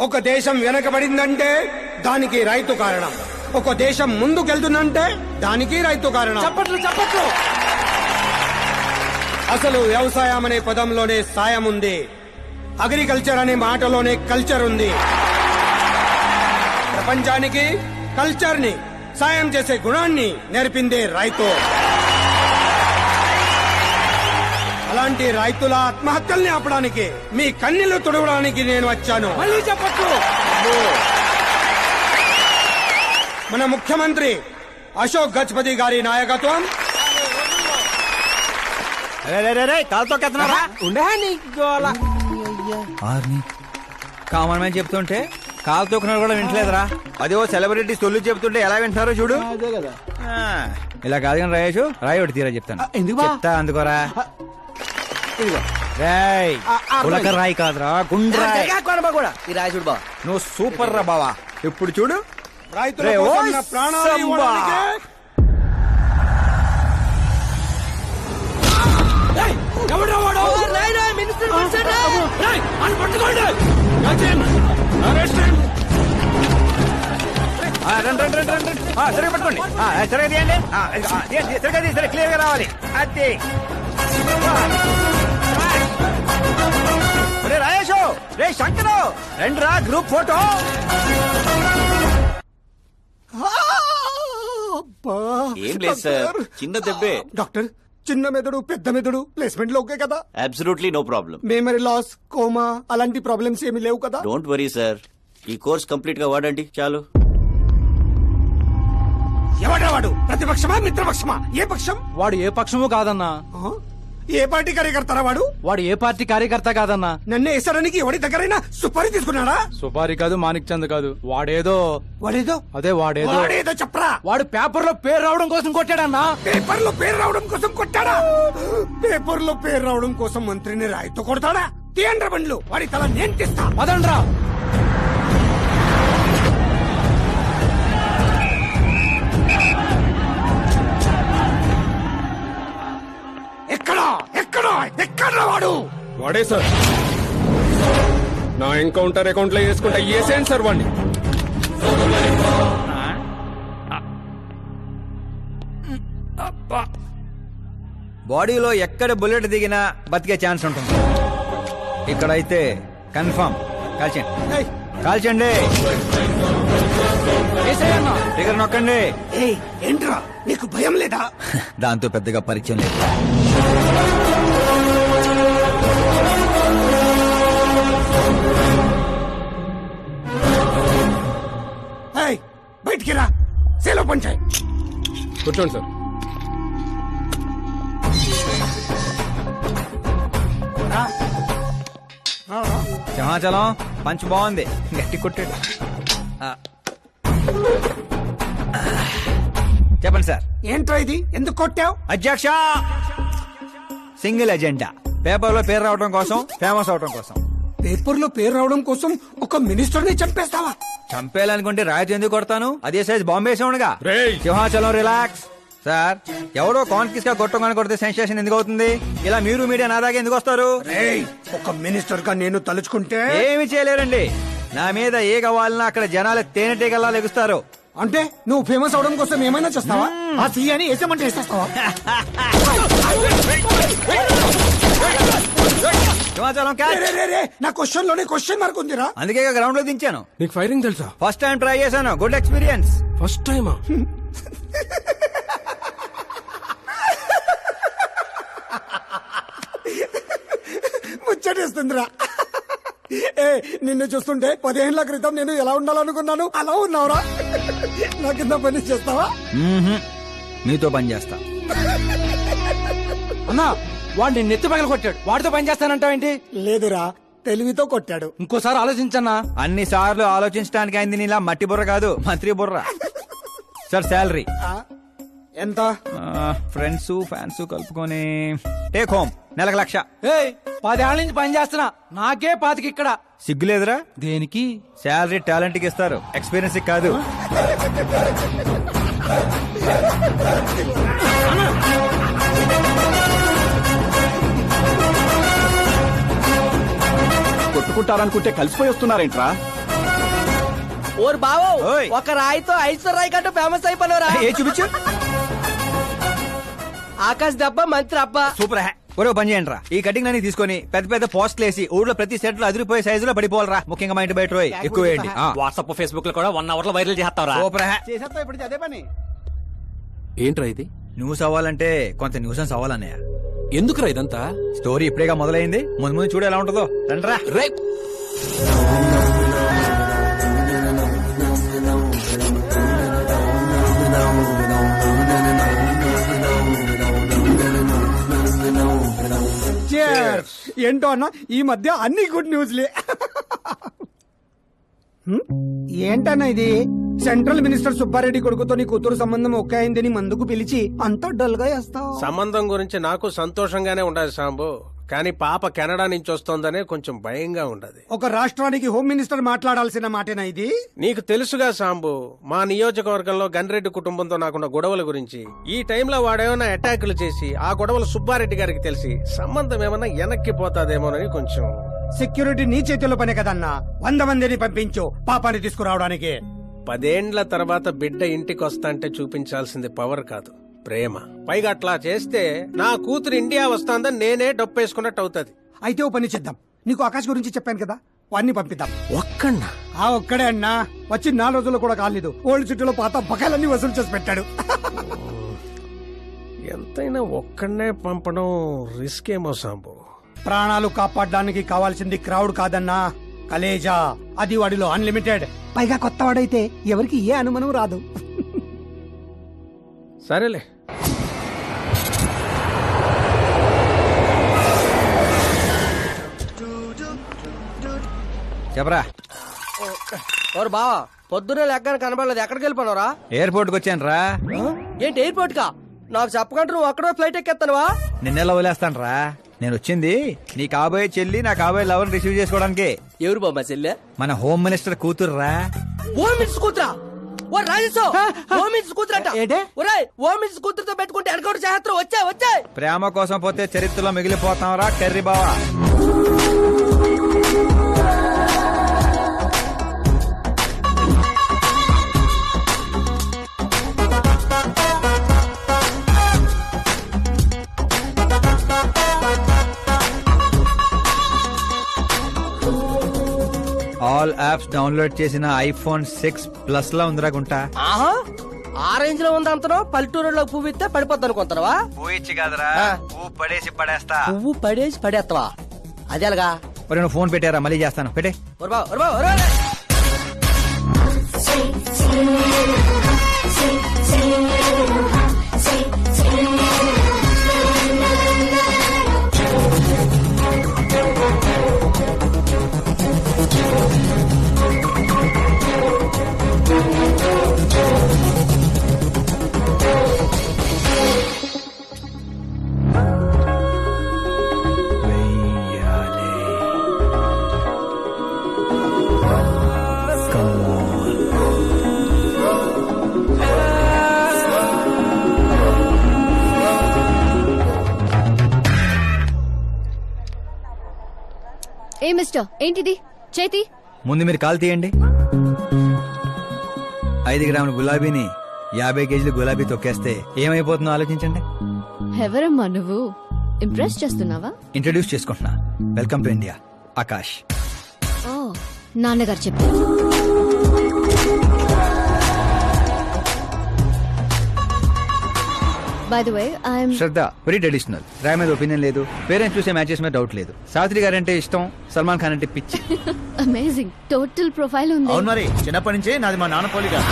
ఒక దేశం వెనకబడిందంటే దానికి రైతు కారణం. ఒక దేశం ముందుకెళ్తుందంటే దానికి రైతు కారణం. చప్పట్లు. అసలు వ్యవసాయం అనే పదంలోనే సాయం ఉంది. అగ్రికల్చర్ అనే మాటలోనే కల్చర్ ఉంది. ప్రపంచానికి కల్చర్ ని, సాయం చేసే గుణాన్ని నేర్పిందే రైతు. అలాంటి రైతుల ఆత్మహత్యల్ని ఆపడానికి, మీ కన్నీళ్లు తుడవడానికి నేను వచ్చాను. మళ్ళీ చెప్పట్లు. మన ముఖ్యమంత్రి అశోక్ గజపతి గారి నాయకత్వం. కామన్ మ్యాన్ చెప్తుంటే కాలు తొక్కున్నాడు కూడా వింటలేదురా. అదే ఓ సెలబ్రిటీ సొల్లు చెప్తుంటే ఎలా వింటారో చూడు. ఇలా కాదు కానీ రాయేషు, రాయి ఒకటి తీరా చెప్తాను. చెప్తా అందుకోరా. రాయ్ ఉలక రాయి కాదురా, గుండ్రాయ్. ఈ రాయి చూడు బావ. నువ్వు సూపర్ రా బావా. ఇప్పుడు చూడు, రైతుల కోసం నా ప్రాణాలు ఇవ్వడానికే. సరిగా పట్టుకోండి, సరిగా తీయండి, సరిగా క్లియర్ గా రావాలి. అది రాయేషు, రే శంకరు, రండి రా గ్రూప్ ఫోటో. ఏం లేదు సార్, చిన్న దెబ్బే. డాక్టర్, చిన్న మెదడు పెద్ద మెదడు ప్లేస్మెంట్ లో ఓకే కదా? Absolutely no problem. Memory loss, coma అలాంటి ప్రాబ్లమ్స్ ఏమీ లేవు కదా? డోంట్ వరీ సార్, ఈ కోర్స్ కంప్లీట్ గా వాడండి చాలు. ఎవడా వాడు? ప్రతిపక్షమా మిత్రపక్షమా? ఏ పక్షం? వాడు ఏ పక్షము కాదన్నా. ఏ పార్టీ కార్యకర్తారా వాడు? వాడు ఏ పార్టీ కార్యకర్త కాదన్నా. నన్ను వేసడానికి ఎవడి దగ్గరైనా సుపారీ తీసుకున్నాడా? సుపారి కాదు, మాణిక్ చంద్ కాదు. వాడేదో వాడేదో చెప్పరా. వాడు పేపర్ లో పేరు రావడం కోసం కొట్టాడన్నా. పేపర్ లో పేరు రావడం కోసం కొట్టాడా? పేపర్ లో పేరు రావడం కోసం మంత్రిని రాయితో కొడతాడా? తీయండ్ర బండ్లు, వాడి తల నేను తీస్తా. పదండ్రా. ఎక్కడా వాడు? వాడే సార్, నా ఎన్కౌంటర్ అకౌంట్ లో వేసుకుంటా. ఏసేండి సార్ వాడిని. బాడీలో ఎక్కడ బుల్లెట్ దిగినా బతికే ఛాన్స్ ఉంటుంది. ఇక్కడైతే కన్ఫర్మ్. కాల్చండి, కాల్చండి. దగ్గర నొక్కండి. ఏంట్రా నీకు భయం లేదా? దాంతో పెద్దగా పరిచయం లేదు. బయటికి రా, సేలో పంచాయి. కూర్చోండి సార్. సింహాచలం పంచ్ బాగుంది, గట్టి కొట్టాడు. చెప్పండి సార్. ఏంట్రా ఇది? ఎందుకు కొట్టావు? అధ్యక్ష, సింగిల్ ఎజెండా. పేపర్ లో పేరు రావడం కోసం, ఫేమస్ అవడం కోసం. పేపర్ లో పేరు రావడం కోసం ఒక మినిస్టర్ ని చంపేస్తావా? చంపేయాలనుకుంటే రాయితీ ఎందుకు కొడతాను? అదే సైజ్ బాంబే సౌండ్గా. సింహాచలం రిలాక్స్. సార్, ఎవడో కాన్ఫిస్ గా కొట్టగానే కొడితే సెన్సేషన్ ఎందుకు అవుతుంది? ఇలా మీరు మీడియా నా దాకా ఎందుకు వస్తారు? ఒక మినిస్టర్ గా నేను తలుచుకుంటే ఏమి చేయలేరండి. నా మీద ఏ కావాలన్నా అక్కడ జనాలు తేనెటీగల్లా లెగుస్తారు. అంటే నువ్వు ఫేమస్ అవడం కోసం ఏమైనా చేస్తావా? ఆ సీఎని వేసేమంటే వేసేస్తావా? నా క్వశ్చన్ లోనే క్వశ్చన్ మార్క్ ఉందిరా. అందుకే గ్రౌండ్ లో దించాను. నీకు ఫైరింగ్ తెలుసా? ఫస్ట్ టైం ట్రై చేశాను, గుడ్ ఎక్స్పీరియన్స్. ఫస్ట్ టైమా? ముచ్చటేస్తుందిరా. నిన్ను చూస్తుంటే 10 ఏళ్ల క్రితం నేను ఎలా ఉండాలనుకున్నాను అలా ఉన్నావురా. నా కింద పని చేస్తావా? మీతో పని చేస్తా. అన్నా, వాడిని నెత్తి పగల కొట్టాడు. వాడితో పని చేస్తానంటావేంటి? లేదురా, తెలివితో కొట్టాడు. ఇంకోసారి ఆలోచించన్నా. అన్ని సార్లు ఆలోచించడానికి అయింది నీలా మట్టి బుర్ర కాదు, మంత్రి బుర్ర. సార్, శాలరీ ఎంత? ఫ్రెండ్స్ ఫ్యాన్స్ కలుపుకొని టేక్ హోమ్ నెలకు 1,00,000. 10 ఏళ్ల నుంచి పని చేస్తున్నా, నాకే 25 ఇక్కడ. సిగ్గులేదురా? దేనికి? శాలరీ టాలెంట్ కి ఇస్తారు, ఎక్స్పీరియన్స్ కాదు. కొట్టుకుంటారనుకుంటే కలిసిపోయి వస్తున్నారేంట్రా? ఓరు బావో ఓయ్. ఒక రాయితో ఐశ్వర్ రాయ్ కంటే ఫేమస్ అయిపోయినరా ఏ చూపించు ఆకాశ్ దెబ్బ మంత్రి అబ్బా సూపర్ హ్యా ఒరే పని చేయండి రా ఈ కటింగ్ అన్ని తీసుకొని పెద్ద పెద్ద పోస్టులు వేసి ఊర్లో ప్రతి సెట్ లో అదిరిపోయే సైజులో పడిపోవాలరా ముఖ్యంగా మా ఇంటి బయట రోయ్ ఎక్కువ వేయండి వాట్సాప్ ఫేస్బుక్ లో కూడా 1 అవర్ లో వైరల్ చేస్తావరా సూపర్ హ్యా చేసేస్తా ఇప్పుడు అదే పని. ఏంట్రా ఇది న్యూస్ అవ్వాలంటే కొంత న్యూసెన్స్ అవ్వాలన్నయ్య ఎందుకురా ఇదంతా స్టోరీ ఇప్పుడేగా మొదలైంది ముందు ముందు చూడు ఎలా ఉంటుందో రండ్రా రే Cheers. ఏంటో అన్న ఈ మధ్య అన్ని గుడ్ న్యూస్లే. ఏంటన్నా ఇది సెంట్రల్ మినిస్టర్ సుబ్బారెడ్డి కొడుకుతో నీ కూతురు సంబంధం ఒకే అయిందని మందుకు పిలిచి అంత డల్ గా వేస్తావు. సంబంధం గురించి నాకు సంతోషంగానే ఉండదు సాంబు, కానీ పాప కెనడా నుంచి వస్తోందనే కొంచెం భయంగా ఉండదు. ఒక రాష్ట్రానికి హోమ్ మినిస్టర్ మాట్లాడాల్సిన మాటేనా ఇది? నీకు తెలుసుగా సాంబు, మా నియోజకవర్గంలో గన్రెడ్డి కుటుంబంతో నాకున్న గొడవల గురించి. ఈ టైంలో వాడేమైనా అటాకులు చేసి ఆ గొడవలు సుబ్బారెడ్డి గారికి తెలిసి సంబంధం ఏమైనా వెనక్కి పోతాదేమోనని కొంచెం. సెక్యూరిటీ నీ చేతిలో పనే కదన్నా, 100 మందిని పంపించు పాపాన్ని తీసుకురావడానికి. 10 ఏండ్ల తర్వాత బిడ్డ ఇంటికి వస్తాంటే చూపించాల్సింది పవర్ కాదు, ప్రేమ. పైగా అట్లా చేస్తే నా కూతురు ఇండియా వస్తాందని నేనే డప్పేసుకున్నట్టు అవుతుంది. అయితే ఓ పని చేద్దాం, నీకు ఆకాశ్ గురించి చెప్పాను కదా, వాడిని పంపిద్దాం. ఒక్కన్నా ఆ ఒక్కడే అన్నా, వచ్చి 4 రోజులు కూడా కాలేదు, ఓల్డ్ సిటీలో పాత బకాయిలన్నీ వసూలు చేసి పెట్టాడు. ఎంతైనా ఒక్కడనే పంపడం రిస్క్ ఏమో సాంబు. ప్రాణాలు కాపాడడానికి కావాల్సింది క్రౌడ్ కాదన్నా, కలేజా. అది వాడిలో అన్లిమిటెడ్. పైగా కొత్త వాడైతే ఎవరికి ఏ అనుమానం రాదు. సరేలే. చెప్పరా ఓరు బావా పొద్దునే లెక్కన కనబడలేదు, ఎక్కడికి వెళ్ళిపోనరా? ఎయిర్పోర్ట్ కి వచ్చాను రా ఏంటి ఎయిర్పోర్ట్ కా? నాకు చెప్పకుండా నువ్వు అక్కడో ఫ్లైట్ ఎక్కేస్తానువా? నిన్నెలా వదిలేస్తాను రా, నేను వచ్చింది నీ కాబోయే చెల్లి నా కాబోయే లవర్ రిసీవ్ చేసుకోవడానికి. ఎవరు బాబా చెల్లె? మన హోమ్ మినిస్టర్ కూతురు రా. ఓ మినిట్స్ కూతురా? ఓ రాజేశో ఓ మినిట్స్ కూతురట. ఏంటే? ఒరేయ్ ఓ మినిట్స్ కూతురుతో పెట్టుకుంటే ఎనకౌంట్ చేస్తారు. వచ్చే ప్రేమ కోసం పోతే చరిత్రలో మిగిలిపోతాం రా కర్రీ బావా. ఆల్ యాప్స్ డౌన్లోడ్ చేసిన ఐఫోన్ 6 ప్లస్ లా ఉందిరా గుంటా. ఆహా ఆ రేంజ్ లో ఉంది అంతనో. పల్లెటూరులో పువ్వు ఇస్తే పడిపోద్ది అనుకుంటావా? పోయిచ్చి కాదురా పువ్వు పడేసి పడేస్తా. పువ్వు పడేసి పడేస్తావా? అదే అలాగా. ఒరే నువ్వు ఫోన్ పెట్టారా, మళ్ళీ చేస్తాను పెట్టే. ఏ మిస్టర్ ఏంటిది చేతి? ముందు మీరు కాల్ తీయండి. 5 గ్రాముల గులాబీని 50 కేజీల గులాబీ తొక్కేస్తే ఏమైపోతుందో ఆలోచించండి. ఎవరమ్మా నువ్వు? ఇంప్రెస్ చేస్తున్నావా? ఇంట్రడ్యూస్ చేసుకుంటున్నా, వెల్కమ్ టు ఇండియా, ఆకాష్. ఓ నాన్నగారు చెప్పారు. By the way I'm Shraddha very traditional. Rai మీద ఒపీనియన్ లేదు, పేరెంట్స్ చూసే మ్యాచెస్ మీద డౌట్ లేదు. సావిత్రి గారు అంటే ఇష్టం, సల్మాన్ ఖాన్ అంటే పిచ్చి. అమేజింగ్ టోటల్ ప్రొఫైల్ ఉంది. అవును మరి, చిన్నప్పటి నుంచే నాది మా నాన్న పోలిగా.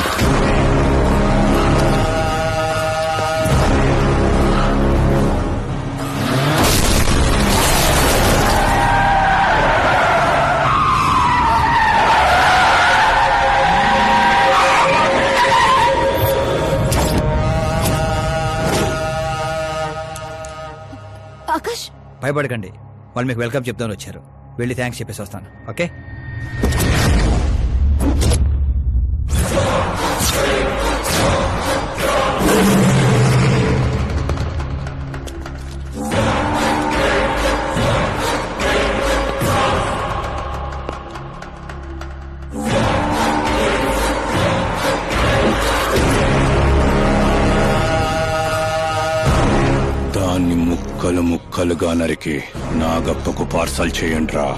ఆకాష్ భయపడకండి, వాళ్ళు మీకు వెల్కమ్ చెప్తాను వచ్చారు. వెళ్ళి థ్యాంక్స్ చెప్పేసి వస్తాను. ఓకే ముక్కలు ముక్కలుగా నరికి నాగప్పకు పార్సల్ చేయండిరా.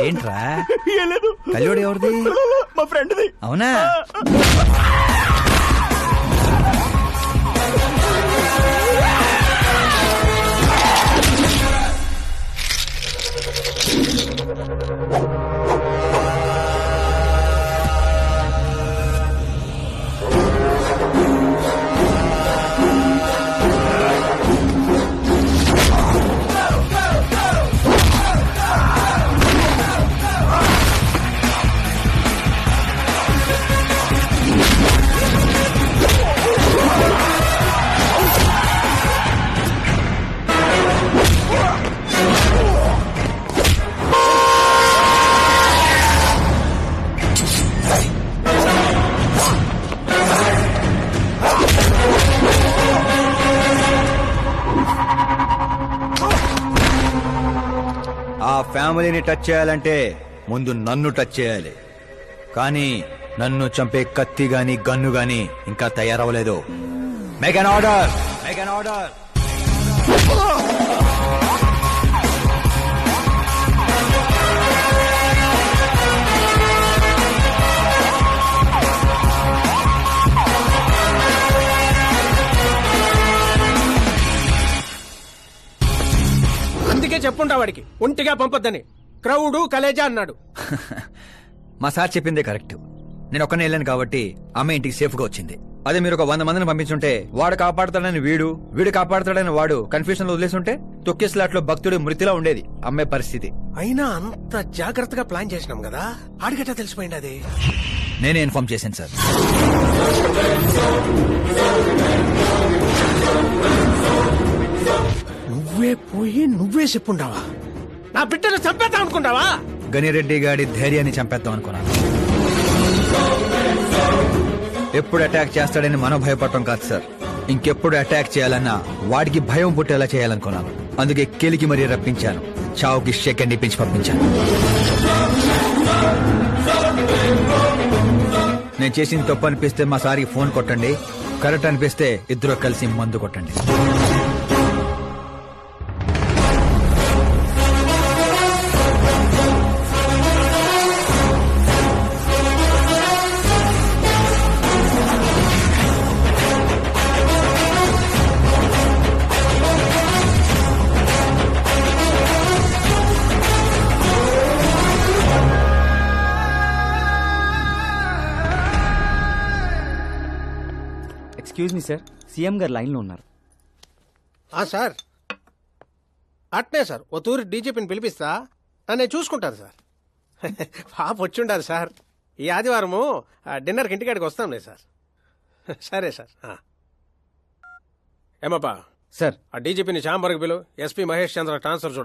ఏంట్రా కళ్యోడు ఎవరిది? మా ఫ్రెండ్ది. అవునా? ఆ ఫ్యామిలీని టచ్ చేయాలంటే ముందు నన్ను టచ్ చేయాలి. కానీ నన్ను చంపే కత్తి గాని గన్ను గాని ఇంకా తయారవలేదు. Make an order, make an order. అందుకే చెప్పుంటా వాడికి ఒంటిగా పంపొద్దని. క్రౌడు కలేజా అన్నాడు. మా సార్ చెప్పిందే కరెక్ట్. నేను ఒక్కనే వెళ్ళాను కాబట్టి అమ్మ ఇంటికి సేఫ్ గా వచ్చింది. అదే మీరు ఒక 100 మందిని పంపించుంటే వాడు కాపాడతాడని వీడు కాపాడతాడని వాడు కన్ఫ్యూజన్ లో వదిలేసుంటే తొక్కేస్లాట్లో భక్తుడు మృతిలా ఉండేది అమ్మే పరిస్థితి. అయినా అంత జాగ్రత్తగా ప్లాన్ చేసినాం కదా, ఆడిగట్టా తెలిసిపోయింది అది. నేనే ఇన్ఫార్మ్ చేశాను సార్. నువ్వే పోయి నువ్వే చెప్పుండావా? నా బిడ్డను చంపేద్దాం అనుకుంటావా? గనిరెడ్డి గాడి ధైర్యాన్ని చంపేద్దాం అనుకున్నాను. ఎప్పుడు అటాక్ చేస్తాడని మనం భయపడటం కాదు సార్, ఇంకెప్పుడు అటాక్ చేయాలన్నా వాడికి భయం పుట్టేలా చేయాలనుకున్నాను. అందుకే కెలికి మరీ రప్పించాను, చావుకి షెకండ్ ఇప్పించి పంపించాను. నేను చేసిన తప్పు అనిపిస్తే మా సారికి ఫోన్ కొట్టండి, కరెక్ట్ అనిపిస్తే ఇద్దరు కలిసి మందు కొట్టండి. ఎక్స్క్యూజ్ మీ సార్, సీఎం గారు లైన్ లో ఉన్నారు. సార్ అట్నే సార్, ఓ తూరి డీజీపీని పిలిపిస్తా, నేను చూసుకుంటాను సార్. పాప వచ్చిండారు సార్. ఈ ఆదివారము డిన్నర్కి ఇంటికాడికి వస్తాంలే సార్. సరే సార్. ఏమప్పా సార్, ఆ డీజీపీని చాంబర్కి పిలు, ఎస్పీ మహేష్ చంద్ర ట్రాన్స్ఫర్ చూడాలి.